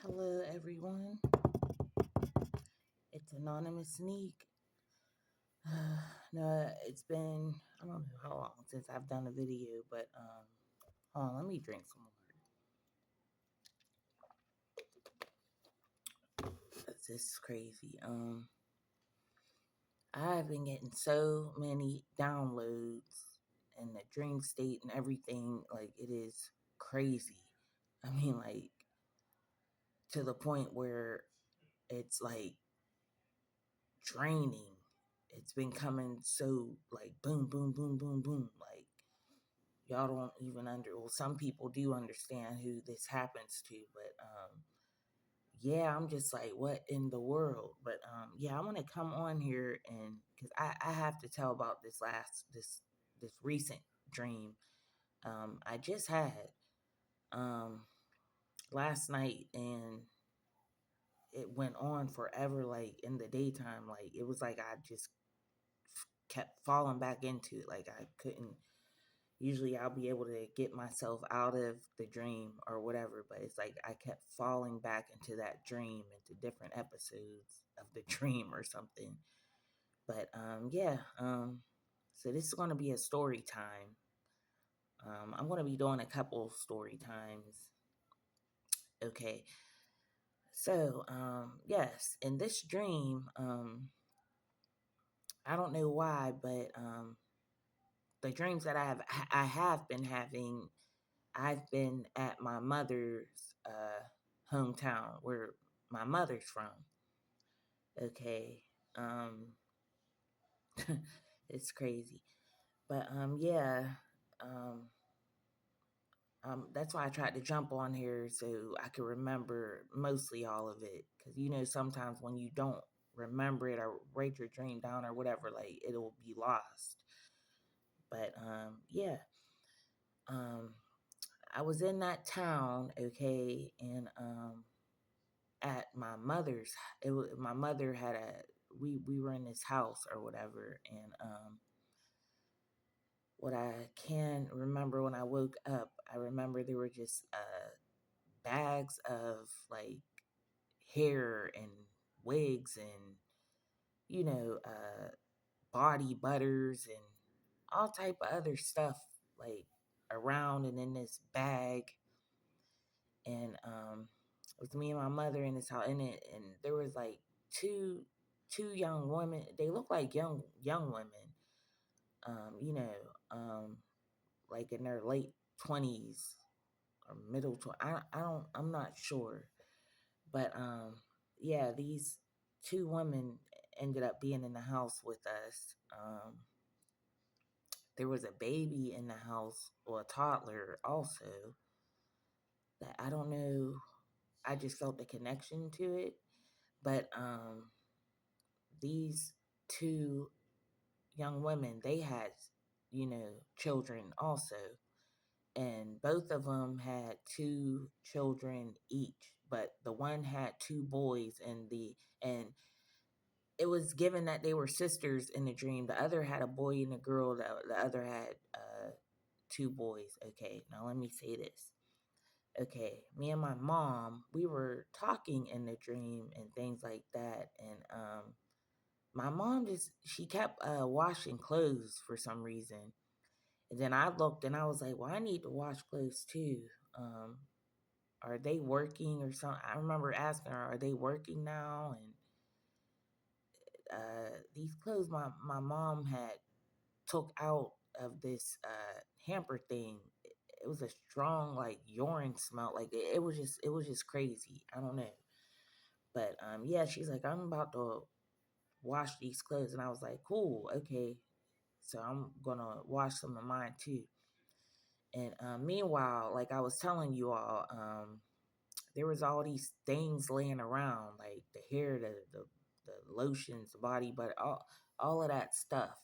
Hello, everyone. It's Anonymous Sneak. No, it's been, I don't know how long since I've done a video, but, hold on, let me drink some water. This is crazy. I've been getting so many downloads and the dream state and everything. Like, it is crazy. I mean, like, to the point where it's like draining. It's been coming so like boom, boom, boom, boom, boom. Like y'all don't even well, some people do understand who this happens to, but yeah, I'm just like, what in the world? But yeah, I want to come on here and because I have to tell about this recent dream I just had um last night, and it went on forever. Like in the daytime, like it was like I just kept falling back into it. Like I couldn't. Usually, I'll be able to get myself out of the dream or whatever, but it's like I kept falling back into that dream, into different episodes of the dream or something. But yeah. So this is going to be a story time. I'm going to be doing a couple story times. Okay. So yes, in this dream, I don't know why, but the dreams that I have been having, I've been at my mother's hometown, where my mother's from. Okay. Um it's crazy. But yeah, um that's why I tried to jump on here so I could remember mostly all of it, cuz sometimes when you don't remember it or write your dream down or whatever, like it'll be lost. But yeah. Um I was in that town, okay, and at my mother's, my mother had we were in this house or whatever, and what I can remember when I woke up, I remember there were just bags of like hair and wigs and body butters and all type of other stuff like around and in this bag. And it was me and my mother in this house, and there was like two young women. They look like young women, you know, um, like in their late 20s or middle 20s. I'm not sure, but yeah, these two women ended up being in the house with us. There was a baby in the house, or a toddler also, that I don't know. I just felt the connection to it. But these two young women, they had, children also. And both of them had two children each. But the one had two boys, and it was given that they were sisters in the dream. The other had a boy and a girl. The other had two boys. Okay, now let me say this. Okay, me and my mom, we were talking in the dream and things like that, and my mom she kept washing clothes for some reason. And then I looked and I was like, well, I need to wash clothes too. Um, are they working or something? I remember asking her, are they working now? And these clothes my mom had took out of this hamper thing. It was a strong like urine smell. Like it was just crazy. I don't know. But yeah, she's like, I'm about to wash these clothes, and I was like, cool, okay. So I'm gonna wash some of mine too. And meanwhile, like I was telling you all, there was all these things laying around, like the hair, the lotions, the body, but all of that stuff,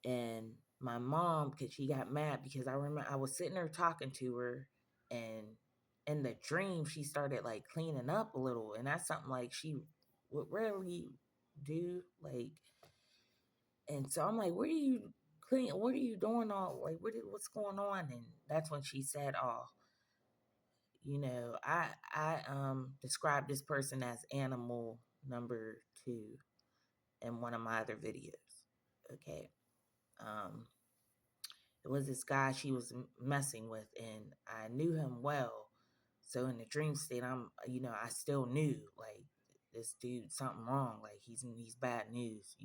And my mom, because she got mad, because I remember I was sitting there talking to her, and in the dream she started like cleaning up a little, and that's something like she would rarely do, like. And so I'm like, "What are you clean? What are you doing? All like, what's going on?" And that's when she said, "Oh, I described this person as animal number 2 in one of my other videos. Okay. Um, it was this guy she was messing with, and I knew him well. So in the dream state, I still knew like this dude something wrong. Like he's bad news.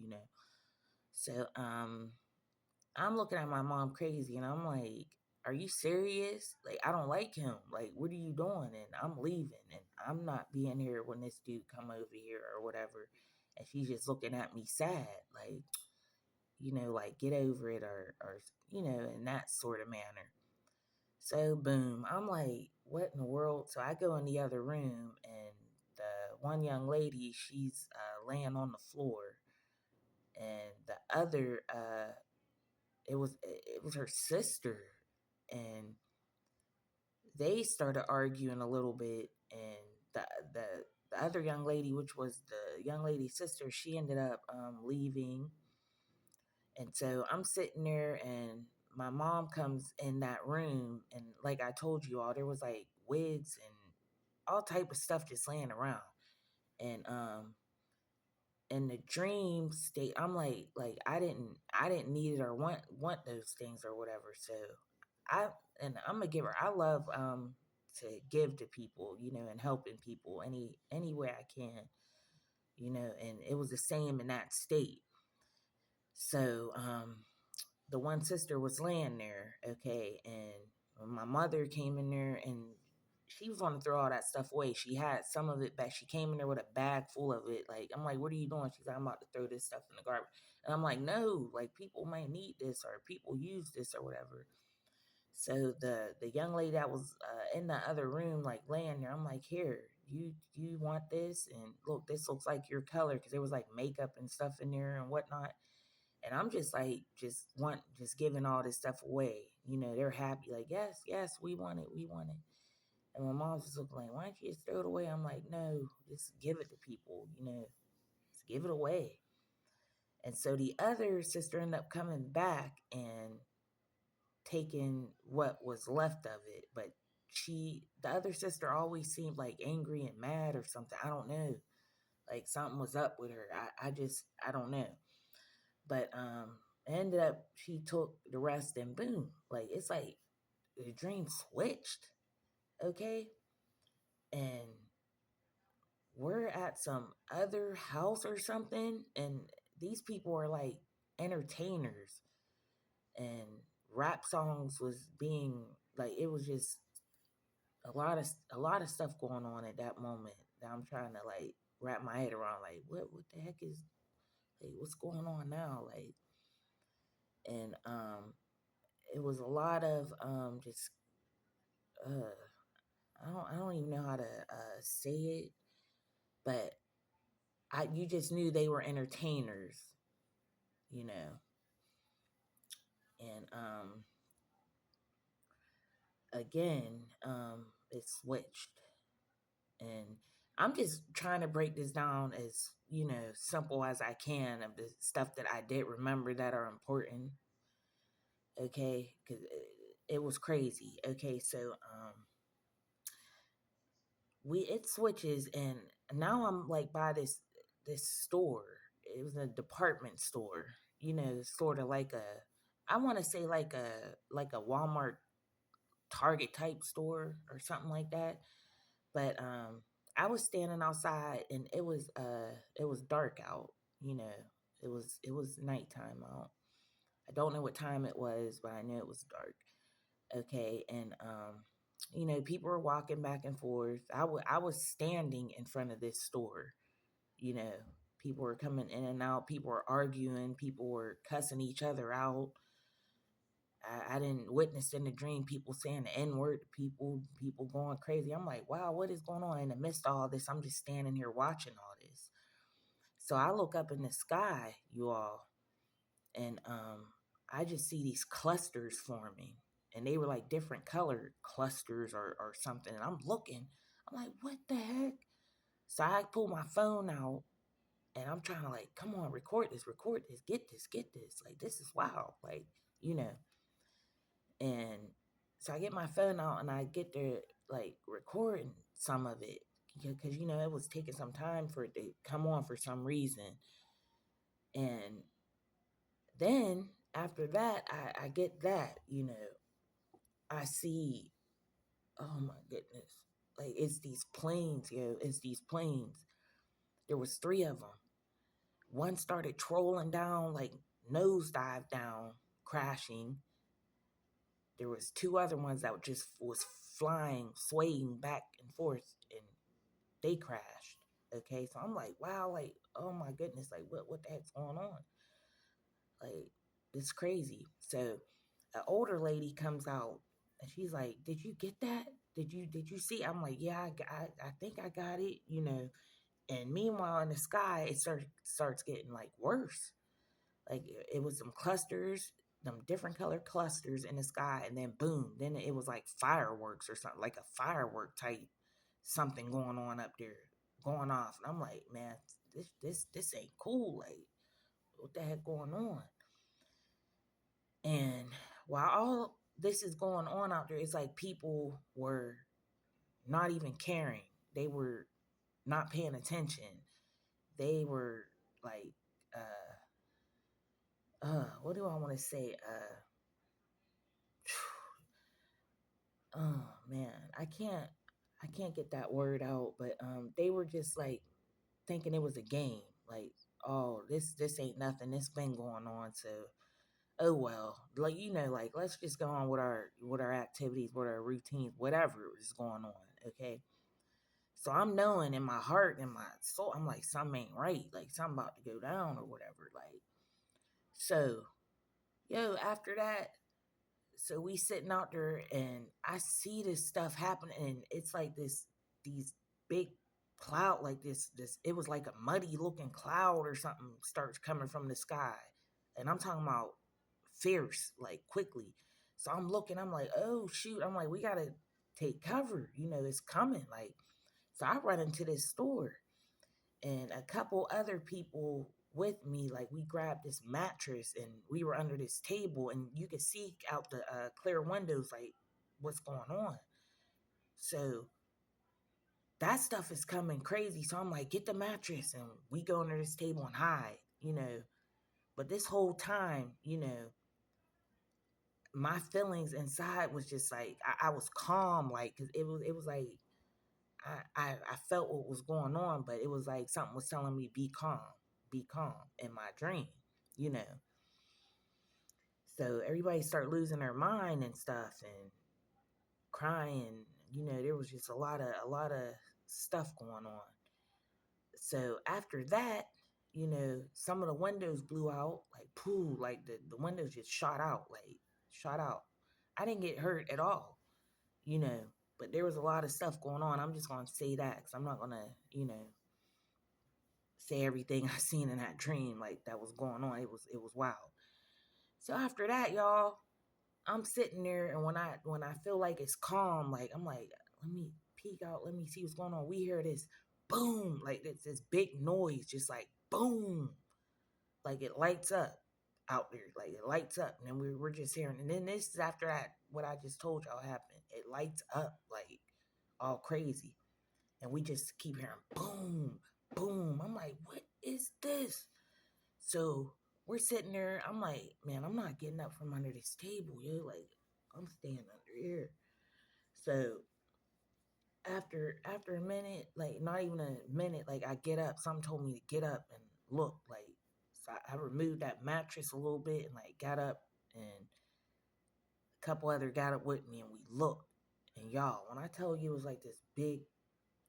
So I'm looking at my mom crazy, and I'm like, "Are you serious? Like I don't like him. Like what are you doing?" And I'm leaving, and I'm not being here when this dude come over here or whatever. And she's just looking at me sad, like get over it or in that sort of manner. So boom, I'm like, what in the world? So I go in the other room, and the one young lady, she's laying on the floor, and the other, it was her sister, and they started arguing a little bit, and the the the other young lady, which was the young lady's sister, she ended up leaving. And so I'm sitting there, and my mom comes in that room, and like I told you all, there was like wigs and all type of stuff just laying around. And in the dream state, I'm like I didn't need it or want those things or whatever. So I and I'm a giver. I love to give to people, and helping people any way I can, and it was the same in that state. So the one sister was laying there, okay, and when my mother came in there, and she was going to throw all that stuff away. She had some of it back. She came in there with a bag full of it. Like, I'm like, what are you doing? She's like, I'm about to throw this stuff in the garbage. And I'm like, no, like people might need this or people use this or whatever. So the young lady that was in the other room, like laying there, I'm like, here, you want this? And look, this looks like your color, because there was like makeup and stuff in there and whatnot. And I'm just like, just giving all this stuff away. They're happy, like, yes, yes, we want it, we want it. And my mom's just looking like, why don't you just throw it away? I'm like, no, just give it to people, just give it away. And so the other sister ended up coming back and taking what was left of it. But the other sister always seemed like angry and mad or something. I don't know. Like something was up with her. I don't know. But ended up she took the rest, and boom, like it's like the dream switched, okay? And we're at some other house or something, and these people are like entertainers, and rap songs was being like, it was just a lot of stuff going on at that moment that I'm trying to like wrap my head around, like what the heck is, like what's going on now, like. And it was a lot of just uh I don't even know how to say it, but you just knew they were entertainers, you know. And again, it switched. And I'm just trying to break this down as, simple as I can, of the stuff that I did remember that are important. Okay, because it was crazy. Okay, so it switches, and now I'm like by this store. It was a department store, sort of like I want to say like a Walmart, Target type store or something like that. But I was standing outside, and it was dark out. You know, it was nighttime out. I don't know what time it was, but I knew it was dark. Okay, and people were walking back and forth. I was standing in front of this store. You know, people were coming in and out. People were arguing. People were cussing each other out. I didn't witness in the dream people saying the N word to people going crazy. I'm like, wow, what is going on? In the midst of all this, I'm just standing here watching all this. So I look up in the sky, you all, and I just see these clusters forming, and they were like different colored clusters or something. And I'm looking, I'm like, what the heck? So I pull my phone out, and I'm trying to like, come on, record this, get this, like this is wild, like. And So I get my phone out and I get to like recording some of it because it was taking some time for it to come on for some reason. And then after that, I get that, I see, oh my goodness, like it's these planes, it's these planes. There was three of them. One started trolling down, like nosedive down, crashing. There was two other ones that just was flying, swaying back and forth, and they crashed. Okay, so I'm like, wow, like, oh my goodness, like, what the heck's going on? Like, it's crazy. So, an older lady comes out, and she's like, "Did you get that? Did you see?" I'm like, "Yeah, I think I got it." And meanwhile, in the sky, it starts getting like worse. Like it was some clusters, some different color clusters in the sky, and then boom, then it was like fireworks or something, like a firework type something going on up there, going off. And I'm like, man, this ain't cool. Like, what the heck going on? And while all this is going on out there, it's like people were not even caring. They were not paying attention. They were like, what do I want to say? Oh man, I can't get that word out, but they were just like thinking it was a game. Like, oh, this ain't nothing. This been going on, so oh well. Like, like let's just go on with our activities, with our routines, whatever is going on, okay? So I'm knowing in my heart and my soul, I'm like, something ain't right. Like something about to go down or whatever. Like, so after that, so we sitting out there and I see this stuff happening and it's like these big cloud, like this it was like a muddy looking cloud or something starts coming from the sky. And I'm talking about fierce, like quickly. So I'm looking, I'm like, oh shoot, I'm like, we gotta take cover, it's coming. Like, so I run into this store and a couple other people with me, like we grabbed this mattress and we were under this table and you could see out the clear windows like what's going on. So that stuff is coming crazy. So I'm like, get the mattress and we go under this table and hide. But this whole time, my feelings inside was just like I was calm, like because it was like I felt what was going on, but it was like something was telling me be calm in my dream, you know. So everybody started losing their mind and stuff and crying. There was just a lot of stuff going on. So after that, some of the windows blew out, like pooh, like the windows just shot out. I didn't get hurt at all, you know, but there was a lot of stuff going on. I'm just gonna say that because I'm not gonna, say everything I seen in that dream like that was going on. It was wild. So after that, y'all, I'm sitting there and when I feel like it's calm, like I'm like, let me peek out, let me see what's going on. We hear this boom, like it's this big noise, just like boom, like it lights up out there, like it lights up, and then we're just hearing. And then this is after that, what I just told y'all happened. It lights up like all crazy, and we just keep hearing boom, boom. I'm like, what is this? So we're sitting there. I'm like, man, I'm not getting up from under this table, yo. Like, I'm staying under here. So after a minute, like not even a minute, like I get up. Something told me to get up and look. Like, so I removed that mattress a little bit and like got up, and a couple other got up with me, and we looked. And y'all, when I tell you it was like this big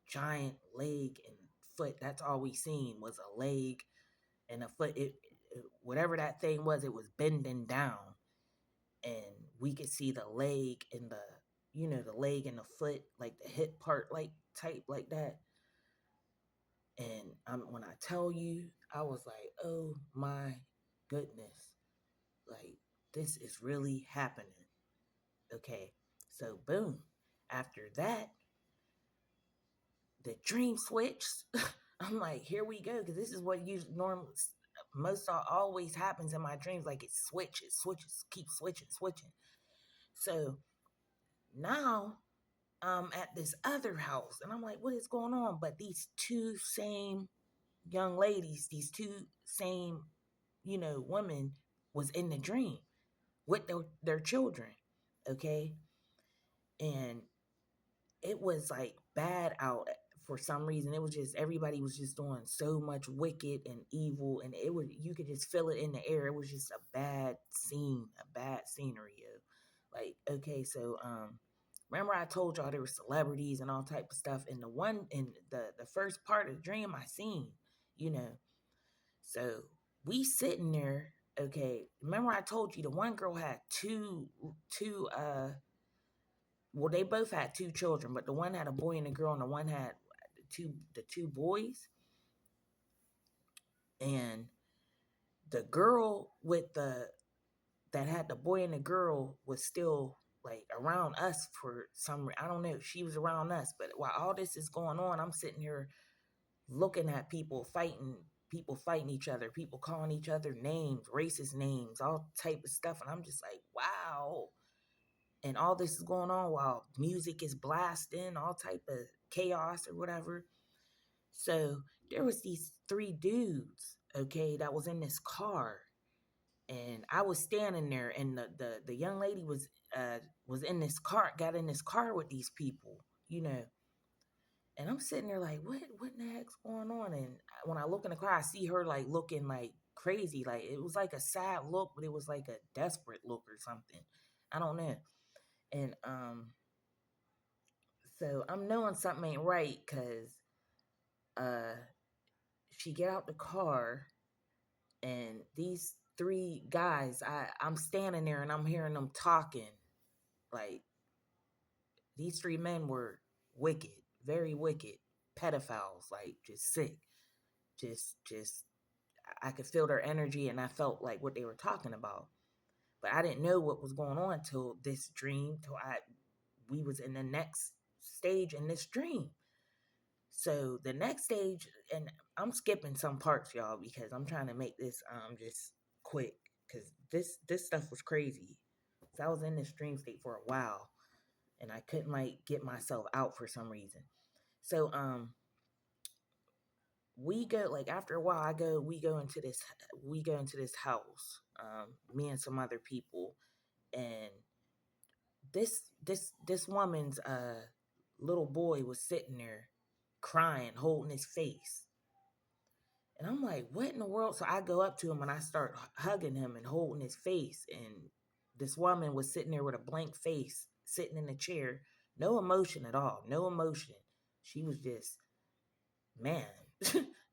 giant leg and foot, that's all we seen was a leg and a foot. Whatever that thing was, it was bending down, and we could see the leg and the leg and the foot, like the hip part, like type like that. And when I tell you, I was like, oh my goodness, like this is really happening. Okay, so boom. After that, the dream switched. I'm like, here we go, because this is what usually normally most always happens in my dreams. Like it switches, keeps switching. So Now I'm at this other house and I'm like, what is going on? But these two same young ladies, these two same, women was in the dream with their children. Okay. And it was like bad out for some reason. It was just everybody was just doing so much wicked and evil, and it was you could just feel it in the air. It was just a bad scene, a bad scenery. Like, okay, so remember I told y'all there were celebrities and all type of stuff. And the one in the first part of the dream I seen, you know, so we sitting there. Okay, remember I told you the one girl had two well, they both had two children, but the one had a boy and a girl, and the one had the two boys. And the girl with the that had the boy and the girl was still like around us for some. I don't know. She was around us, but while all this is going on, I'm sitting here looking at people fighting each other, people calling each other names, racist names, all type of stuff, and I'm just like, wow. And all this is going on while music is blasting, all type of chaos or whatever. So there was these three dudes, okay, that was in this car, and I was standing there, and the young lady was in this car, got in this car with these people, and I'm sitting there like, what in the heck's going on? And when I look in the car, I see her like looking like crazy, like it was like a sad look, but it was like a desperate look or something. I don't know. And so I'm knowing something ain't right because uh, she get out the car and these three guys, I'm standing there and I'm hearing them talking. Like these three men were wicked, very wicked, pedophiles, like just sick, just I could feel their energy and I felt like what they were talking about. But I didn't know what was going on till this dream, till we was in the next stage in this dream. So the next stage, and I'm skipping some parts, y'all, because I'm trying to make this just quick, because this stuff was crazy. So I was in this dream state for a while, and I couldn't like get myself out for some reason. So we go like after a while, we go into this house, me and some other people, and this woman's little boy was sitting there crying, holding his face. And I'm like, what in the world? So I go up to him and I start hugging him and holding his face. And this woman was sitting there with a blank face, sitting in a chair, no emotion at all, no emotion. She was just, man,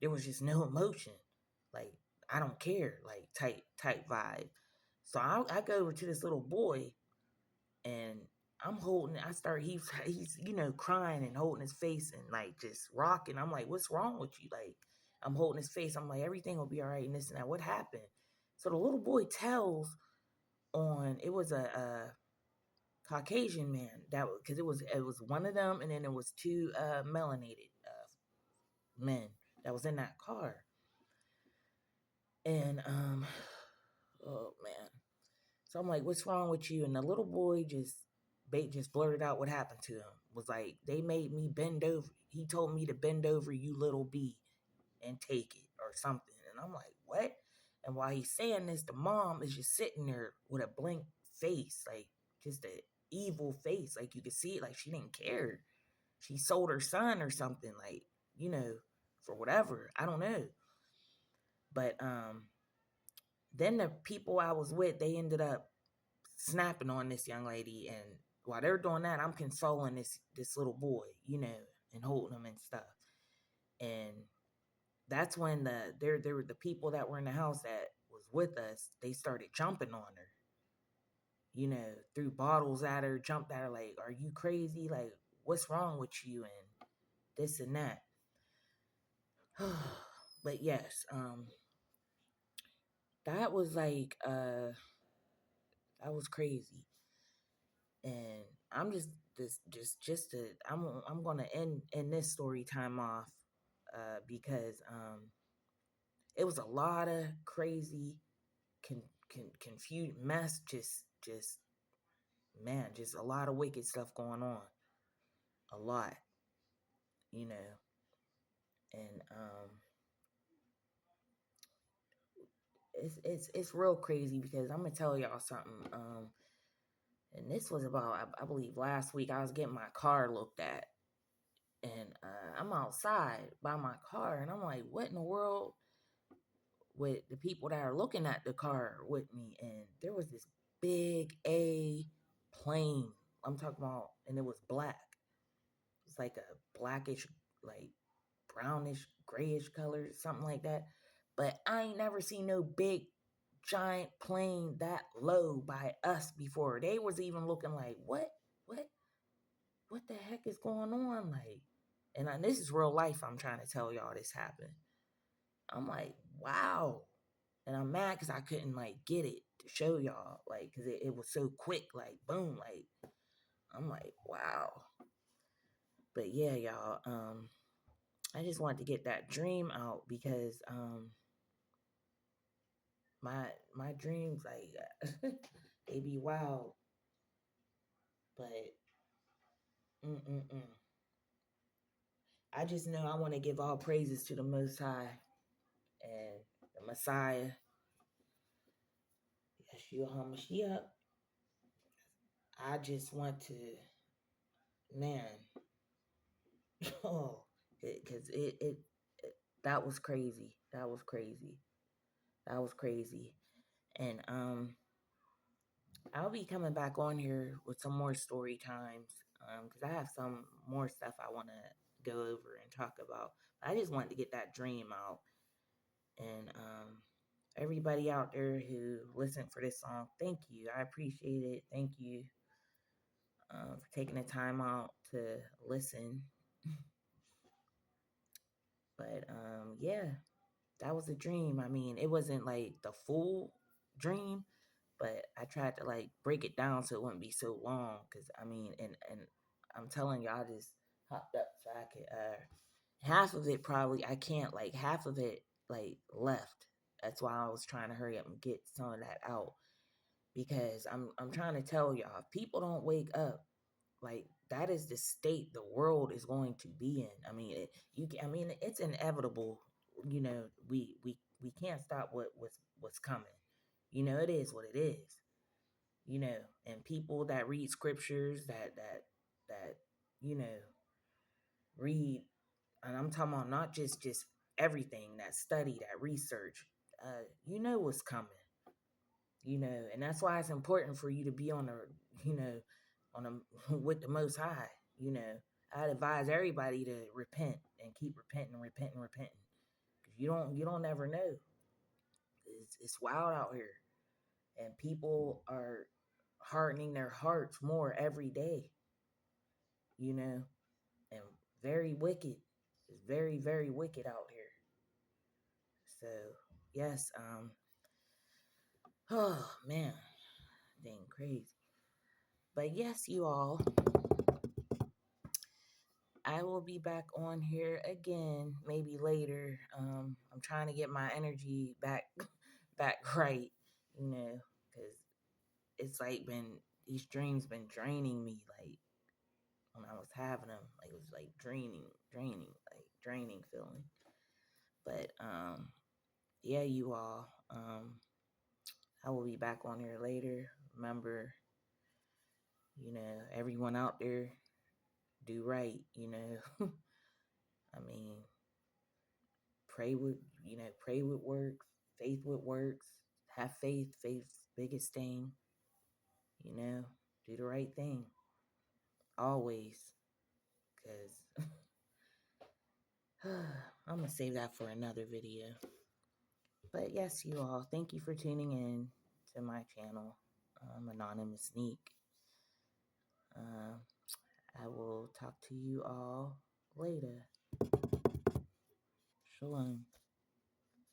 there was just no emotion. Like, I don't care, like type vibe. So I go over to this little boy and I'm holding. I start. He's crying and holding his face and like just rocking. I'm like, what's wrong with you? Like, I'm holding his face. I'm like, everything will be all right and this and that. What happened? So the little boy tells on. It was a Caucasian man that because it was one of them and then it was two melanated men that was in that car. And oh man. So I'm like, what's wrong with you? And the little boy just blurted out what happened to him. Was like, they made me bend over. He told me to bend over, you little bee, and take it or something. And I'm like, what? And while he's saying this, the mom is just sitting there with a blank face, like just a evil face. Like you could see it, like she didn't care. She sold her son or something, like, for whatever. I don't know. But then the people I was with, they ended up snapping on this young lady, and while they're doing that, I'm consoling this little boy, and holding him and stuff. And that's when there were the people that were in the house that was with us, they started jumping on her, threw bottles at her, jumped at her like, are you crazy? Like, what's wrong with you? And this and that. But yes, that was like that was crazy. And I'm just to I'm gonna end this story time off because it was a lot of crazy confused mess, just man, just a lot of wicked stuff going on. A lot, you know. And it's real crazy because I'm gonna tell y'all something. And this was about, I believe, last week. I was getting my car looked at, and I'm outside by my car, and I'm like, what in the world? With the people that are looking at the car with me, and there was this big A plane. I'm talking about, and it was black. It's like a blackish, like brownish, grayish color, something like that. But I ain't never seen no big, giant plane that low by us before. They was even looking like, what, what the heck is going on? Like, and this is real life. I'm trying to tell y'all this happened. I'm like, wow. And I'm mad because I couldn't like get it to show y'all, like, because it was so quick, like boom, like I'm like, wow. But yeah, y'all, I just wanted to get that dream out because my dreams, like they be wild, but mm-mm-mm. I just know I want to give all praises to the Most High and the Messiah, Yeshua HaMashiach. I just want to, man, oh, because it that was crazy. That was crazy. That was crazy. And I'll be coming back on here with some more story times. Because I have some more stuff I want to go over and talk about. I just wanted to get that dream out. And everybody out there who listened for this song, thank you. I appreciate it. Thank you for taking the time out to listen. But yeah, that was a dream. I mean, it wasn't like the full dream, but I tried to like break it down so it wouldn't be so long. Cause I mean, and I'm telling you, I just hopped up so I could. Half of it probably I can't, like half of it like left. That's why I was trying to hurry up and get some of that out because I'm trying to tell y'all, if people don't wake up, like that is the state the world is going to be in. I mean, I mean, it's inevitable. You know, we can't stop what's coming. You know, it is what it is. You know, and people that read scriptures, that you know, read, and I'm talking about not just everything, that study, that research. You know what's coming. You know, and that's why it's important for you to be on a, you know, on a with the Most High. You know, I'd advise everybody to repent and keep repenting, repenting, repenting, because you don't ever know. It's wild out here, and people are hardening their hearts more every day. You know, and very wicked. It's very very wicked out here. So yes, oh man, dang crazy. But yes, you all, I will be back on here again, maybe later. I'm trying to get my energy back, back right, you know, because it's like these dreams been draining me, like when I was having them, like it was like draining feeling. But yeah, you all, I will be back on here later. Remember, you know, everyone out there, do right, you know. I mean, pray with, you know, pray with works, faith with works, have faith, faith's biggest thing, you know, do the right thing, always, because I'm going to save that for another video. But yes, you all, thank you for tuning in to my channel, Anonymous Sneak. I will talk to you all later. Shalom.